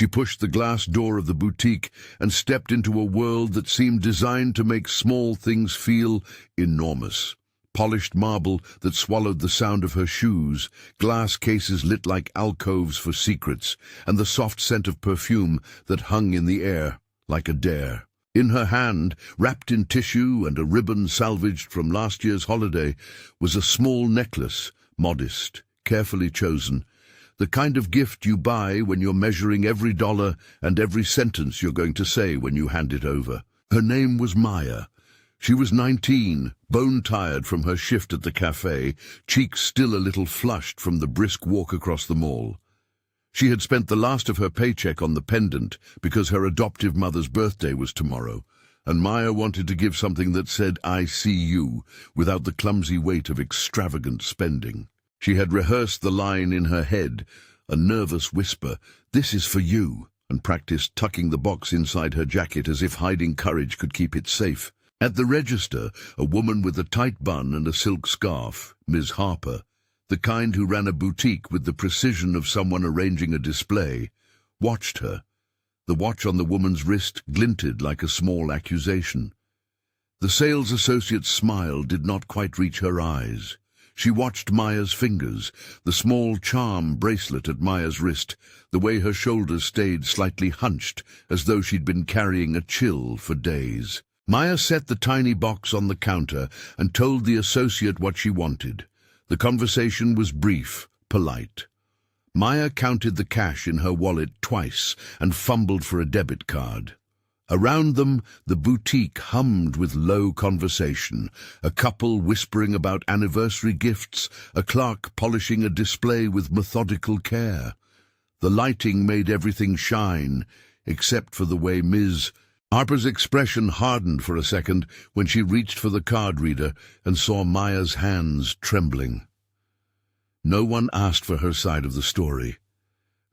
She pushed the glass door of the boutique and stepped into a world that seemed designed to make small things feel enormous. Polished marble that swallowed the sound of her shoes, glass cases lit like alcoves for secrets, and the soft scent of perfume that hung in the air like a dare. In her hand, wrapped in tissue and a ribbon salvaged from last year's holiday, was a small necklace, modest, carefully chosen, the kind of gift you buy when you're measuring every dollar and every sentence you're going to say when you hand it over. Her name was Maya. She was 19, bone-tired from her shift at the café, cheeks still a little flushed from the brisk walk across the mall. She had spent the last of her paycheck on the pendant because her adoptive mother's birthday was tomorrow, and Maya wanted to give something that said, "I see you," without the clumsy weight of extravagant spending. She had rehearsed the line in her head, a nervous whisper, "This is for you," and practiced tucking the box inside her jacket as if hiding courage could keep it safe. At the register, a woman with a tight bun and a silk scarf, Ms. Harper, the kind who ran a boutique with the precision of someone arranging a display, watched her. The watch on the woman's wrist glinted like a small accusation. The sales associate's smile did not quite reach her eyes. She watched Maya's fingers, the small charm bracelet at Maya's wrist, the way her shoulders stayed slightly hunched, as though she'd been carrying a chill for days. Maya set the tiny box on the counter and told the associate what she wanted. The conversation was brief, polite. Maya counted the cash in her wallet twice and fumbled for a debit card. Around them, the boutique hummed with low conversation, a couple whispering about anniversary gifts, a clerk polishing a display with methodical care. The lighting made everything shine, except for the way Ms. Harper's expression hardened for a second when she reached for the card reader and saw Maya's hands trembling. No one asked for her side of the story.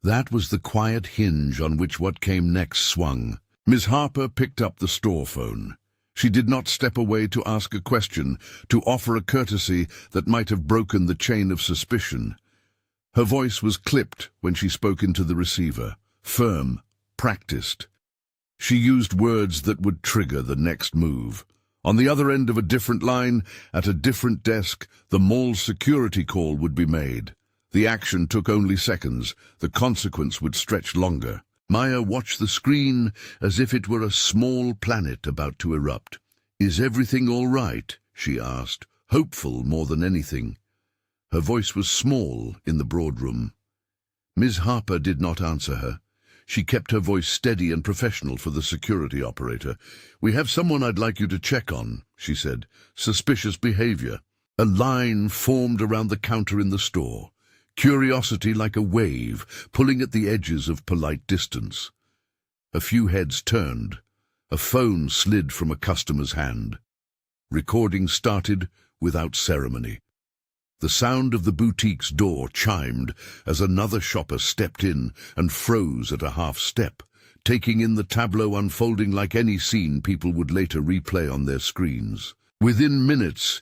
That was the quiet hinge on which what came next swung. Ms. Harper picked up the store phone. She did not step away to ask a question, to offer a courtesy that might have broken the chain of suspicion. Her voice was clipped when she spoke into the receiver, firm, practiced. She used words that would trigger the next move. On the other end of a different line, at a different desk, the mall's security call would be made. The action took only seconds. The consequence would stretch longer. Maya watched the screen as if it were a small planet about to erupt. "Is everything all right?" she asked, hopeful more than anything. Her voice was small in the broad room. Ms. Harper did not answer her. She kept her voice steady and professional for the security operator. "We have someone I'd like you to check on," she said. "Suspicious behavior." A line formed around the counter in the store. Curiosity like a wave, pulling at the edges of polite distance. A few heads turned. A phone slid from a customer's hand. Recording started without ceremony. The sound of the boutique's door chimed as another shopper stepped in and froze at a half step, taking in the tableau unfolding like any scene people would later replay on their screens. Within minutes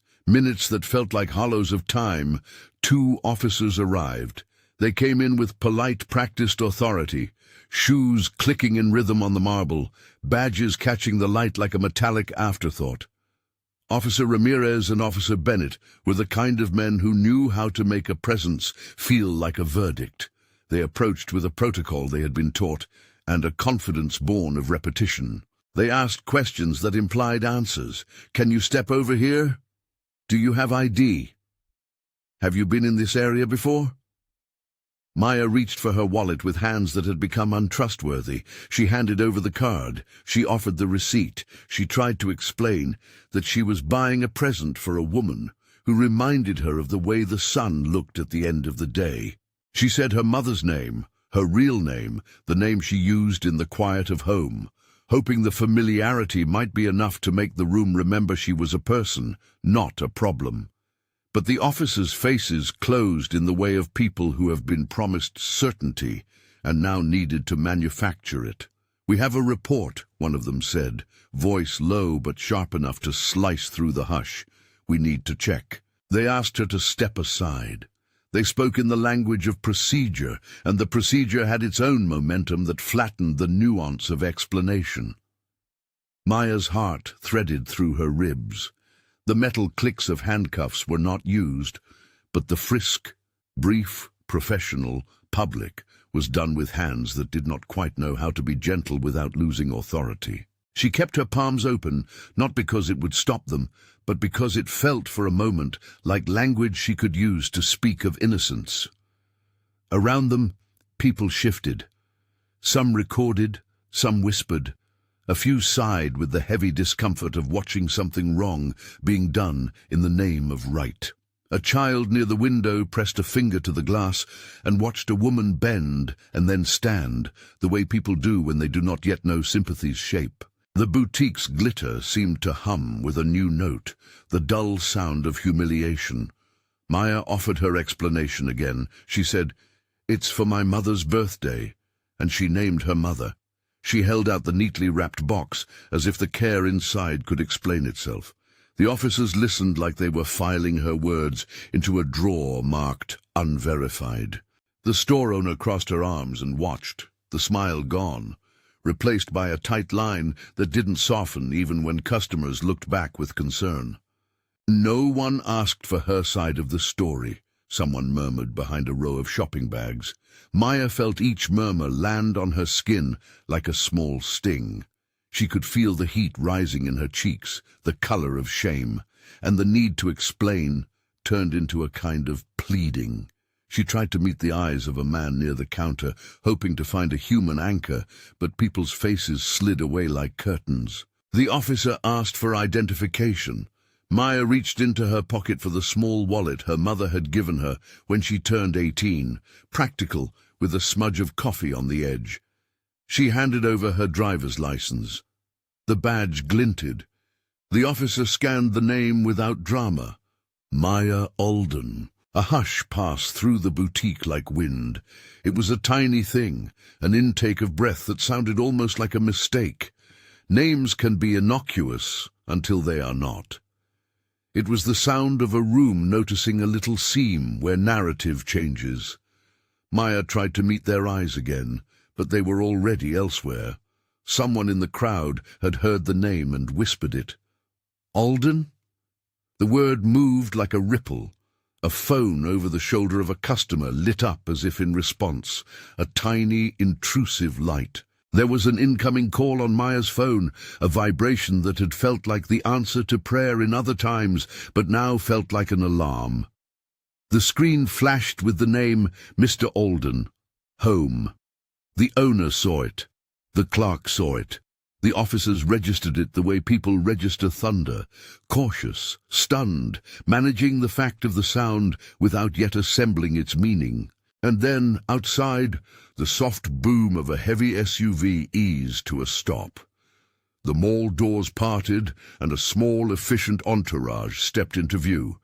that felt like hollows of time, 2 officers arrived. They came in with polite, practiced authority, shoes clicking in rhythm on the marble, badges catching the light like a metallic afterthought. Officer Ramirez and Officer Bennett were the kind of men who knew how to make a presence feel like a verdict. They approached with a protocol they had been taught and a confidence born of repetition. They asked questions that implied answers. "Can you step over here? Do you have ID? Have you been in this area before?" Maya reached for her wallet with hands that had become untrustworthy. She handed over the card. She offered the receipt. She tried to explain that she was buying a present for a woman who reminded her of the way the sun looked at the end of the day. She said her mother's name, her real name, the name she used in the quiet of home, hoping the familiarity might be enough to make the room remember she was a person, not a problem. But the officers' faces closed in the way of people who have been promised certainty and now needed to manufacture it. "We have a report," one of them said, voice low but sharp enough to slice through the hush. "We need to check." They asked her to step aside. They spoke in the language of procedure, and the procedure had its own momentum that flattened the nuance of explanation. Maya's heart threaded through her ribs. The metal clicks of handcuffs were not used, but the frisk, brief, professional, public, was done with hands that did not quite know how to be gentle without losing authority. She kept her palms open, not because it would stop them, but because it felt for a moment like language she could use to speak of innocence. Around them, people shifted. Some recorded, some whispered. A few sighed with the heavy discomfort of watching something wrong being done in the name of right. A child near the window pressed a finger to the glass and watched a woman bend and then stand, the way people do when they do not yet know sympathy's shape. The boutique's glitter seemed to hum with a new note, the dull sound of humiliation. Maya offered her explanation again. She said, "It's for my mother's birthday," and she named her mother. She held out the neatly wrapped box, as if the care inside could explain itself. The officers listened like they were filing her words into a drawer marked unverified. The store owner crossed her arms and watched, the smile gone, replaced by a tight line that didn't soften even when customers looked back with concern. "No one asked for her side of the story," someone murmured behind a row of shopping bags. Maya felt each murmur land on her skin like a small sting. She could feel the heat rising in her cheeks, the color of shame, and the need to explain turned into a kind of pleading. She tried to meet the eyes of a man near the counter, hoping to find a human anchor, but people's faces slid away like curtains. The officer asked for identification. Maya reached into her pocket for the small wallet her mother had given her when she turned 18, practical, with a smudge of coffee on the edge. She handed over her driver's license. The badge glinted. The officer scanned the name without drama. Maya Alden. A hush passed through the boutique like wind. It was a tiny thing, an intake of breath that sounded almost like a mistake. Names can be innocuous until they are not. It was the sound of a room noticing a little seam where narrative changes. Maya tried to meet their eyes again, but they were already elsewhere. Someone in the crowd had heard the name and whispered it. Alden? The word moved like a ripple. A phone over the shoulder of a customer lit up as if in response, a tiny, intrusive light. There was an incoming call on Maya's phone, a vibration that had felt like the answer to prayer in other times, but now felt like an alarm. The screen flashed with the name Mr. Alden. Home. The owner saw it. The clerk saw it. The officers registered it the way people register thunder, cautious, stunned, managing the fact of the sound without yet assembling its meaning. And then, outside, the soft boom of a heavy SUV eased to a stop. The mall doors parted, and a small, efficient entourage stepped into view.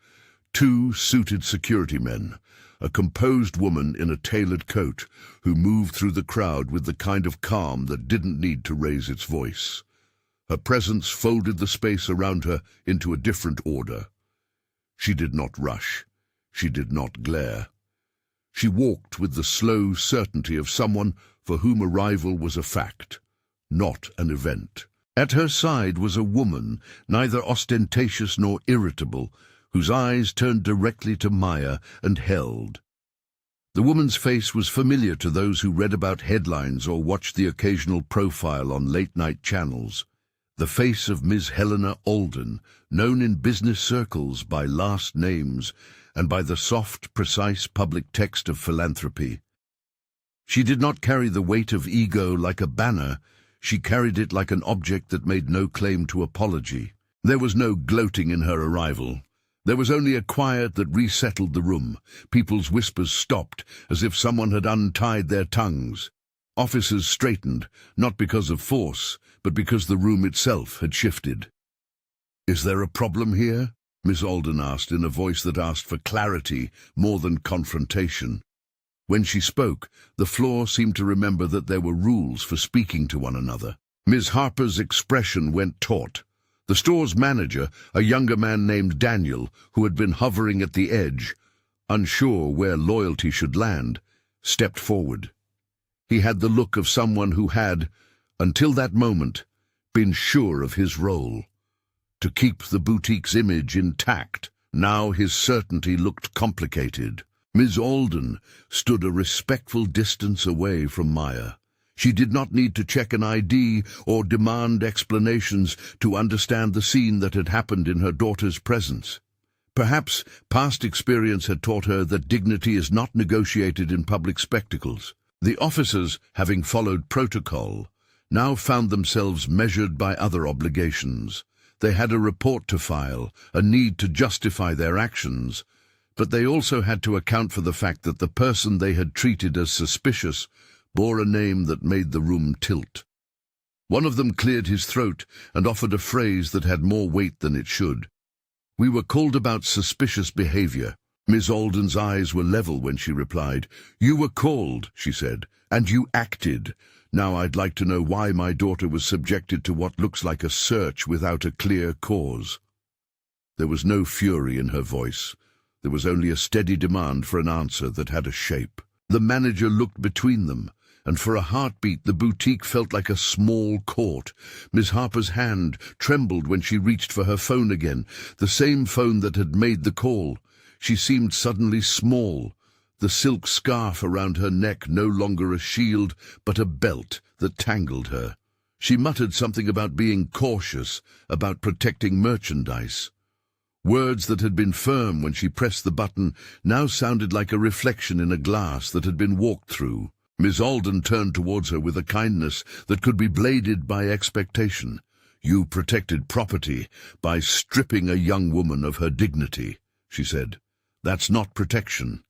2 suited security men, a composed woman in a tailored coat who moved through the crowd with the kind of calm that didn't need to raise its voice. Her presence folded the space around her into a different order. She did not rush. She did not glare. She walked with the slow certainty of someone for whom arrival was a fact, not an event. At her side was a woman, neither ostentatious nor irritable, whose eyes turned directly to Maya and held. The woman's face was familiar to those who read about headlines or watched the occasional profile on late-night channels. The face of Miss Helena Alden, known in business circles by last names and by the soft, precise public text of philanthropy. She did not carry the weight of ego like a banner. She carried it like an object that made no claim to apology. There was no gloating in her arrival. There was only a quiet that resettled the room. People's whispers stopped, as if someone had untied their tongues. Officers straightened, not because of force, but because the room itself had shifted. "Is there a problem here?" Miss Alden asked in a voice that asked for clarity more than confrontation. When she spoke, the floor seemed to remember that there were rules for speaking to one another. Ms. Harper's expression went taut. The store's manager, a younger man named Daniel, who had been hovering at the edge, unsure where loyalty should land, stepped forward. He had the look of someone who had, until that moment, been sure of his role. To keep the boutique's image intact, now his certainty looked complicated. Miss Alden stood a respectful distance away from Maya. She did not need to check an ID or demand explanations to understand the scene that had happened in her daughter's presence. Perhaps past experience had taught her that dignity is not negotiated in public spectacles. The officers, having followed protocol, now found themselves measured by other obligations. They had a report to file, a need to justify their actions, but they also had to account for the fact that the person they had treated as suspicious bore a name that made the room tilt. One of them cleared his throat and offered a phrase that had more weight than it should. "We were called about suspicious behavior." Miss Alden's eyes were level when she replied. "You were called," she said, "and you acted. Now I'd like to know why my daughter was subjected to what looks like a search without a clear cause." There was no fury in her voice. There was only a steady demand for an answer that had a shape. The manager looked between them, and for a heartbeat the boutique felt like a small court. Miss Harper's hand trembled when she reached for her phone again, the same phone that had made the call. She seemed suddenly small, the silk scarf around her neck no longer a shield but a belt that tangled her. She muttered something about being cautious, about protecting merchandise. Words that had been firm when she pressed the button now sounded like a reflection in a glass that had been walked through. Miss Alden turned towards her with a kindness that could be bladed by expectation. "You protected property by stripping a young woman of her dignity," she said. "That's not protection.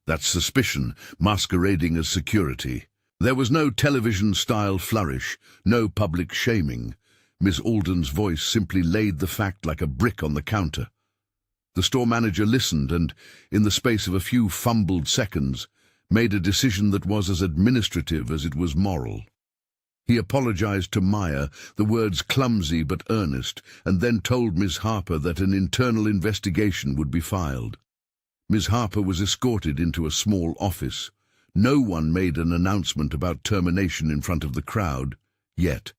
That's suspicion masquerading as security." There was no television-style flourish, no public shaming. Miss Alden's voice simply laid the fact like a brick on the counter. The store manager listened and, in the space of a few fumbled seconds, made a decision that was as administrative as it was moral. He apologized to Maya, the words clumsy but earnest, and then told Miss Harper that an internal investigation would be filed. Miss Harper was escorted into a small office. No one made an announcement about termination in front of the crowd, yet.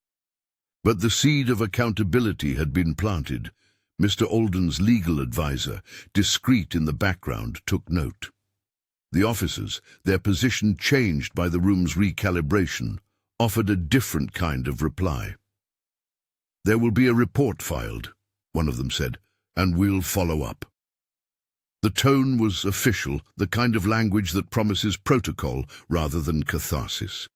But the seed of accountability had been planted. Mr. Alden's legal advisor, discreet in the background, took note. The officers, their position changed by the room's recalibration, offered a different kind of reply. "There will be a report filed," one of them said, "and we'll follow up." The tone was official, the kind of language that promises protocol rather than catharsis.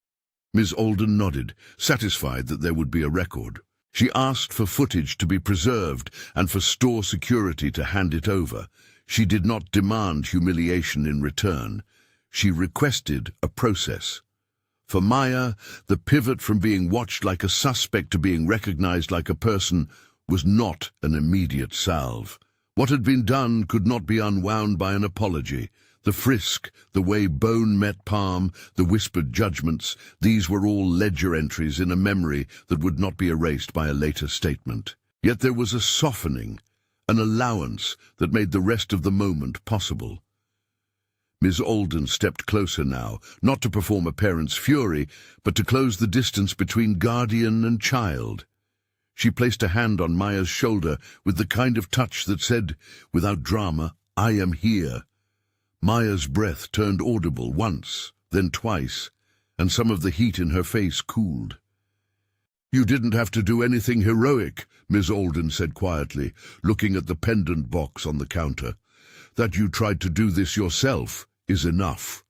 Miss Alden nodded, satisfied that there would be a record. She asked for footage to be preserved and for store security to hand it over. She did not demand humiliation in return. She requested a process. For Maya, the pivot from being watched like a suspect to being recognized like a person was not an immediate salve. What had been done could not be unwound by an apology. The frisk, the way bone met palm, the whispered judgments, these were all ledger entries in a memory that would not be erased by a later statement. Yet there was a softening, an allowance that made the rest of the moment possible. Miss Alden stepped closer now, not to perform a parent's fury, but to close the distance between guardian and child. She placed a hand on Maya's shoulder with the kind of touch that said, without drama, "I am here." Maya's breath turned audible once, then twice, and some of the heat in her face cooled. "You didn't have to do anything heroic," Miss Alden said quietly, looking at the pendant box on the counter. "That you tried to do this yourself is enough."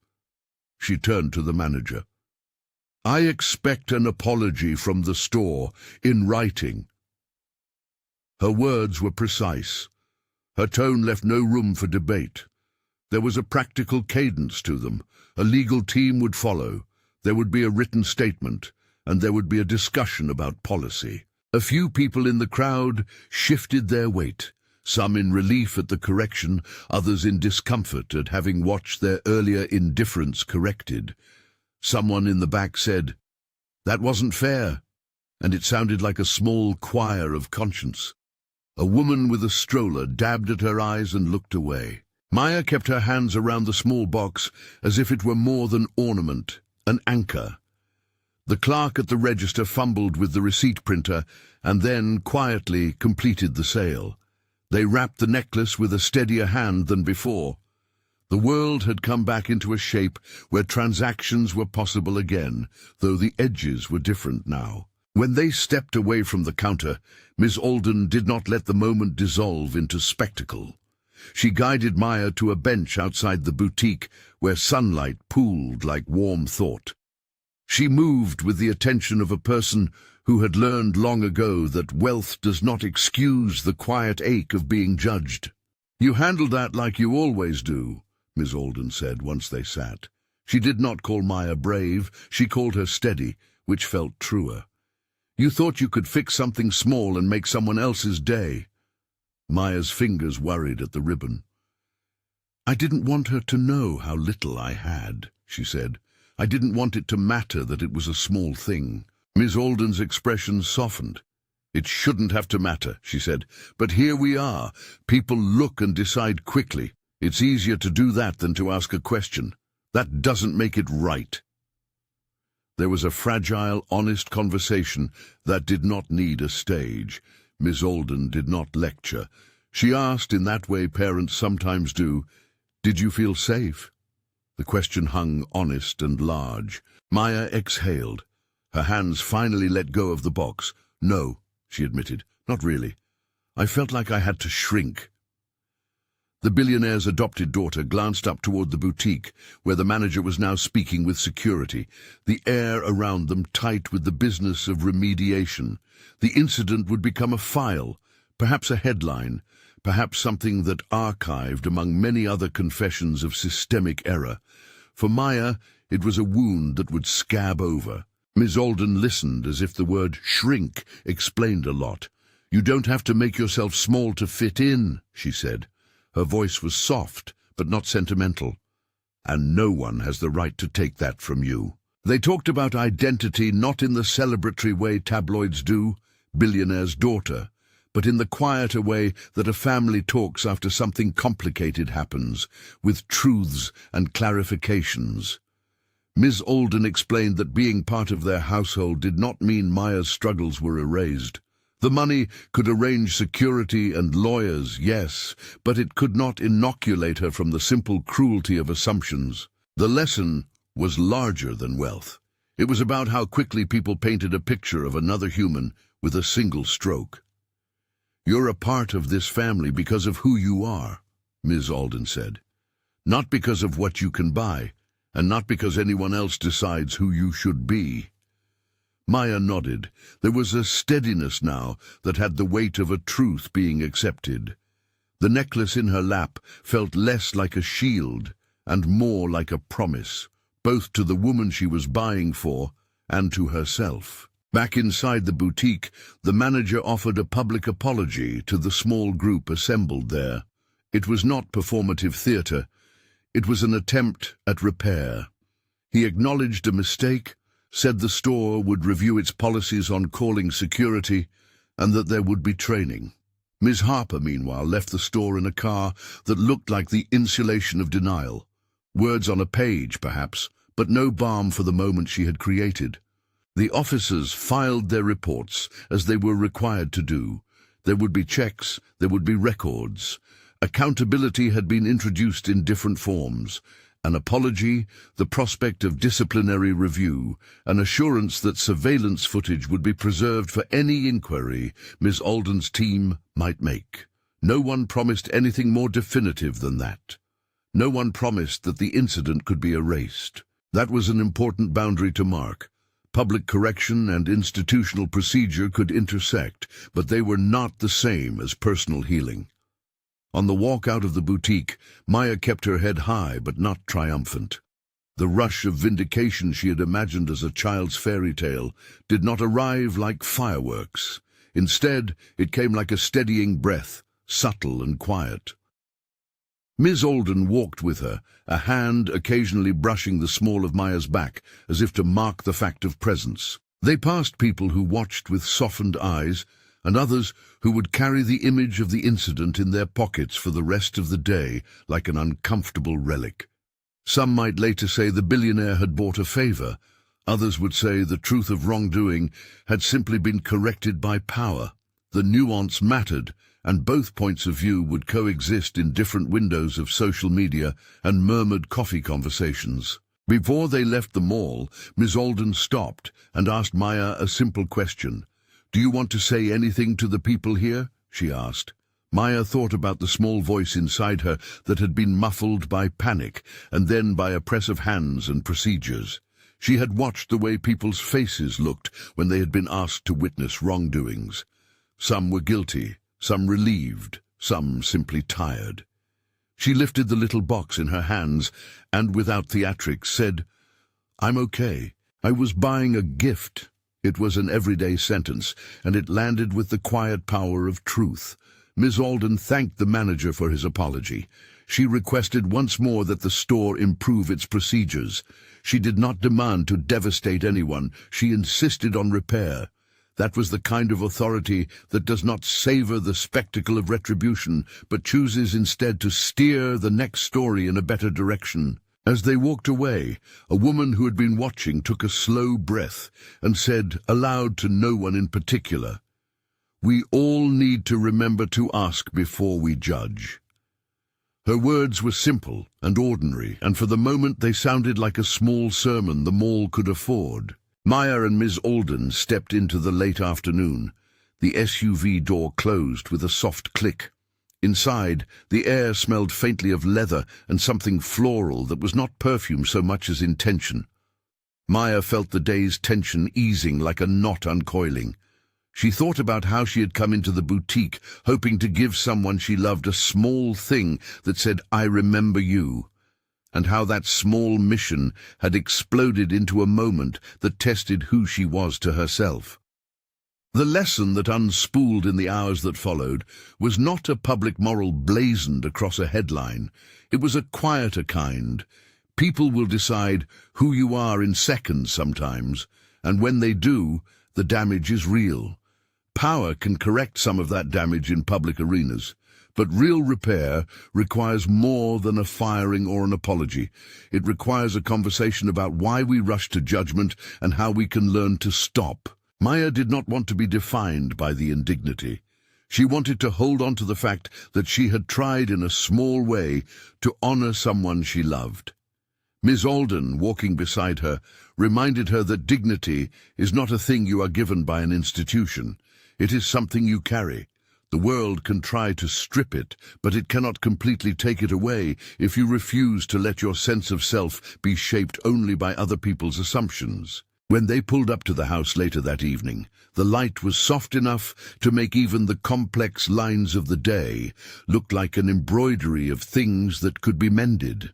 She turned to the manager. "I expect an apology from the store, in writing." Her words were precise. Her tone left no room for debate. There was a practical cadence to them. A legal team would follow. There would be a written statement, and there would be a discussion about policy. A few people in the crowd shifted their weight, some in relief at the correction, others in discomfort at having watched their earlier indifference corrected. Someone in the back said, "That wasn't fair," and it sounded like a small choir of conscience. A woman with a stroller dabbed at her eyes and looked away. Maya kept her hands around the small box as if it were more than ornament, an anchor. The clerk at the register fumbled with the receipt printer and then, quietly, completed the sale. They wrapped the necklace with a steadier hand than before. The world had come back into a shape where transactions were possible again, though the edges were different now. When they stepped away from the counter, Miss Alden did not let the moment dissolve into spectacle. She guided Maya to a bench outside the boutique where sunlight pooled like warm thought. She moved with the attention of a person who had learned long ago that wealth does not excuse the quiet ache of being judged. "You handled that like you always do," Miss Alden said once they sat. She did not call Maya brave, she called her steady, which felt truer. "You thought you could fix something small and make someone else's day." Maya's fingers worried at the ribbon. "I didn't want her to know how little I had," she said. "I didn't want it to matter that it was a small thing." Miss Alden's expression softened. "It shouldn't have to matter," she said. "But here we are. People look and decide quickly. It's easier to do that than to ask a question. That doesn't make it right." There was a fragile, honest conversation that did not need a stage. Miss Alden did not lecture. She asked, in that way parents sometimes do, "Did you feel safe?" The question hung honest and large. Maya exhaled. Her hands finally let go of the box. "No," she admitted, "not really. I felt like I had to shrink." The billionaire's adopted daughter glanced up toward the boutique, where the manager was now speaking with security, the air around them tight with the business of remediation. The incident would become a file, perhaps a headline, perhaps something that archived among many other confessions of systemic error. For Maya, it was a wound that would scab over. Miss Alden listened as if the word shrink explained a lot. "You don't have to make yourself small to fit in," she said. Her voice was soft, but not sentimental. "And no one has the right to take that from you." They talked about identity not in the celebratory way tabloids do, billionaire's daughter, but in the quieter way that a family talks after something complicated happens, with truths and clarifications. Miss Alden explained that being part of their household did not mean Maya's struggles were erased. The money could arrange security and lawyers, yes, but it could not inoculate her from the simple cruelty of assumptions. The lesson was larger than wealth. It was about how quickly people painted a picture of another human with a single stroke. "You're a part of this family because of who you are," Ms. Alden said. "Not because of what you can buy, and not because anyone else decides who you should be." Maya nodded. There was a steadiness now that had the weight of a truth being accepted. The necklace in her lap felt less like a shield and more like a promise, both to the woman she was buying for and to herself. Back inside the boutique, the manager offered a public apology to the small group assembled there. It was not performative theatre. It was an attempt at repair. He acknowledged a mistake, said the store would review its policies on calling security, and that there would be training. Ms. Harper, meanwhile, left the store in a car that looked like the insulation of denial. Words on a page, perhaps, but no balm for the moment she had created. The officers filed their reports, as they were required to do. There would be checks, there would be records. Accountability had been introduced in different forms. An apology, the prospect of disciplinary review, an assurance that surveillance footage would be preserved for any inquiry Miss Alden's team might make. No one promised anything more definitive than that. No one promised that the incident could be erased. That was an important boundary to mark. Public correction and institutional procedure could intersect, but they were not the same as personal healing. On the walk out of the boutique, Maya kept her head high but not triumphant. The rush of vindication she had imagined as a child's fairy tale did not arrive like fireworks. Instead, it came like a steadying breath, subtle and quiet. Miss Alden walked with her, a hand occasionally brushing the small of Maya's back, as if to mark the fact of presence. They passed people who watched with softened eyes, and others who would carry the image of the incident in their pockets for the rest of the day like an uncomfortable relic. Some might later say the billionaire had bought a favor. Others would say the truth of wrongdoing had simply been corrected by power. The nuance mattered, and both points of view would coexist in different windows of social media and murmured coffee conversations. Before they left the mall, Ms. Alden stopped and asked Maya a simple question. "Do you want to say anything to the people here?" she asked. Maya thought about the small voice inside her that had been muffled by panic and then by a press of hands and procedures. She had watched the way people's faces looked when they had been asked to witness wrongdoings. Some were guilty, some relieved, some simply tired. She lifted the little box in her hands and, without theatrics, said, "I'm okay. I was buying a gift." It was an everyday sentence, and it landed with the quiet power of truth. Ms. Alden thanked the manager for his apology. She requested once more that the store improve its procedures. She did not demand to devastate anyone. She insisted on repair. That was the kind of authority that does not savor the spectacle of retribution, but chooses instead to steer the next story in a better direction. As they walked away, a woman who had been watching took a slow breath and said, aloud to no one in particular, "We all need to remember to ask before we judge." Her words were simple and ordinary, and for the moment they sounded like a small sermon the mall could afford. Maya and Ms. Alden stepped into the late afternoon. The SUV door closed with a soft click. Inside, the air smelled faintly of leather and something floral that was not perfume so much as intention. Maya felt the day's tension easing like a knot uncoiling. She thought about how she had come into the boutique, hoping to give someone she loved a small thing that said, "I remember you," and how that small mission had exploded into a moment that tested who she was to herself. The lesson that unspooled in the hours that followed was not a public moral blazoned across a headline. It was a quieter kind. People will decide who you are in seconds sometimes, and when they do, the damage is real. Power can correct some of that damage in public arenas, but real repair requires more than a firing or an apology. It requires a conversation about why we rush to judgment and how we can learn to stop. Maya did not want to be defined by the indignity. She wanted to hold on to the fact that she had tried in a small way to honor someone she loved. Ms. Alden, walking beside her, reminded her that dignity is not a thing you are given by an institution. It is something you carry. The world can try to strip it, but it cannot completely take it away if you refuse to let your sense of self be shaped only by other people's assumptions. When they pulled up to the house later that evening, the light was soft enough to make even the complex lines of the day look like an embroidery of things that could be mended.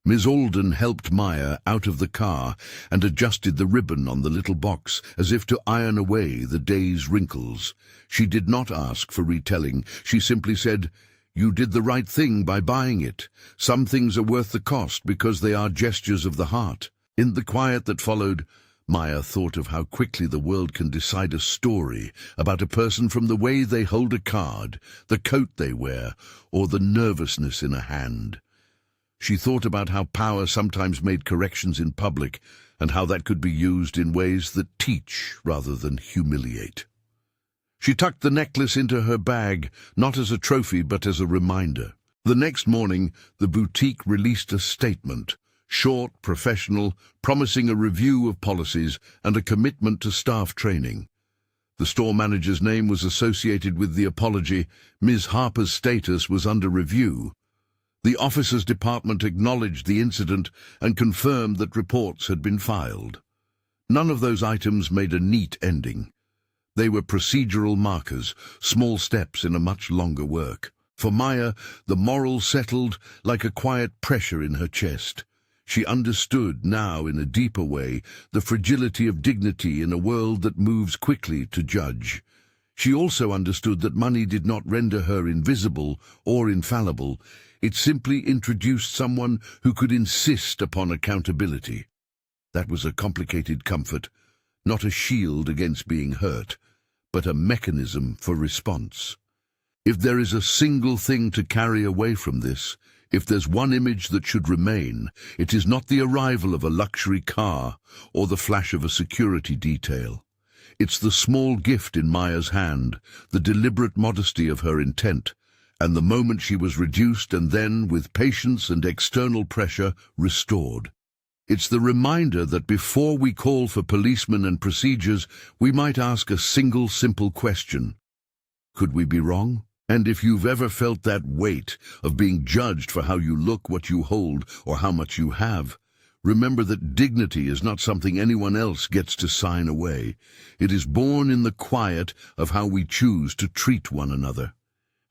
Ms. Alden helped Maya out of the car and adjusted the ribbon on the little box as if to iron away the day's wrinkles. She did not ask for retelling. She simply said, "You did the right thing by buying it. Some things are worth the cost because they are gestures of the heart." In the quiet that followed, Maya thought of how quickly the world can decide a story about a person from the way they hold a card, the coat they wear, or the nervousness in a hand. She thought about how power sometimes made corrections in public and how that could be used in ways that teach rather than humiliate. She tucked the necklace into her bag, not as a trophy but as a reminder. The next morning, the boutique released a statement, short, professional, promising a review of policies and a commitment to staff training. The store manager's name was associated with the apology. Ms. Harper's status was under review. The officers' department acknowledged the incident and confirmed that reports had been filed. None of those items made a neat ending. They were procedural markers, small steps in a much longer work. For Maya, the moral settled like a quiet pressure in her chest. She understood now in a deeper way the fragility of dignity in a world that moves quickly to judge. She also understood that money did not render her invisible or infallible. It simply introduced someone who could insist upon accountability. That was a complicated comfort, not a shield against being hurt, but a mechanism for response. If there is a single thing to carry away from this, if there's one image that should remain, it is not the arrival of a luxury car or the flash of a security detail. It's the small gift in Maya's hand, the deliberate modesty of her intent, and the moment she was reduced and then, with patience and external pressure, restored. It's the reminder that before we call for policemen and procedures, we might ask a single simple question. Could we be wrong? And if you've ever felt that weight of being judged for how you look, what you hold, or how much you have, remember that dignity is not something anyone else gets to sign away. It is born in the quiet of how we choose to treat one another.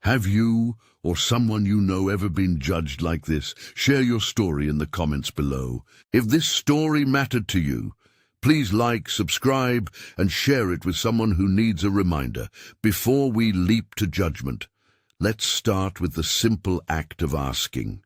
Have you or someone you know ever been judged like this? Share your story in the comments below. If this story mattered to you, please like, subscribe, and share it with someone who needs a reminder. Before we leap to judgment, let's start with the simple act of asking.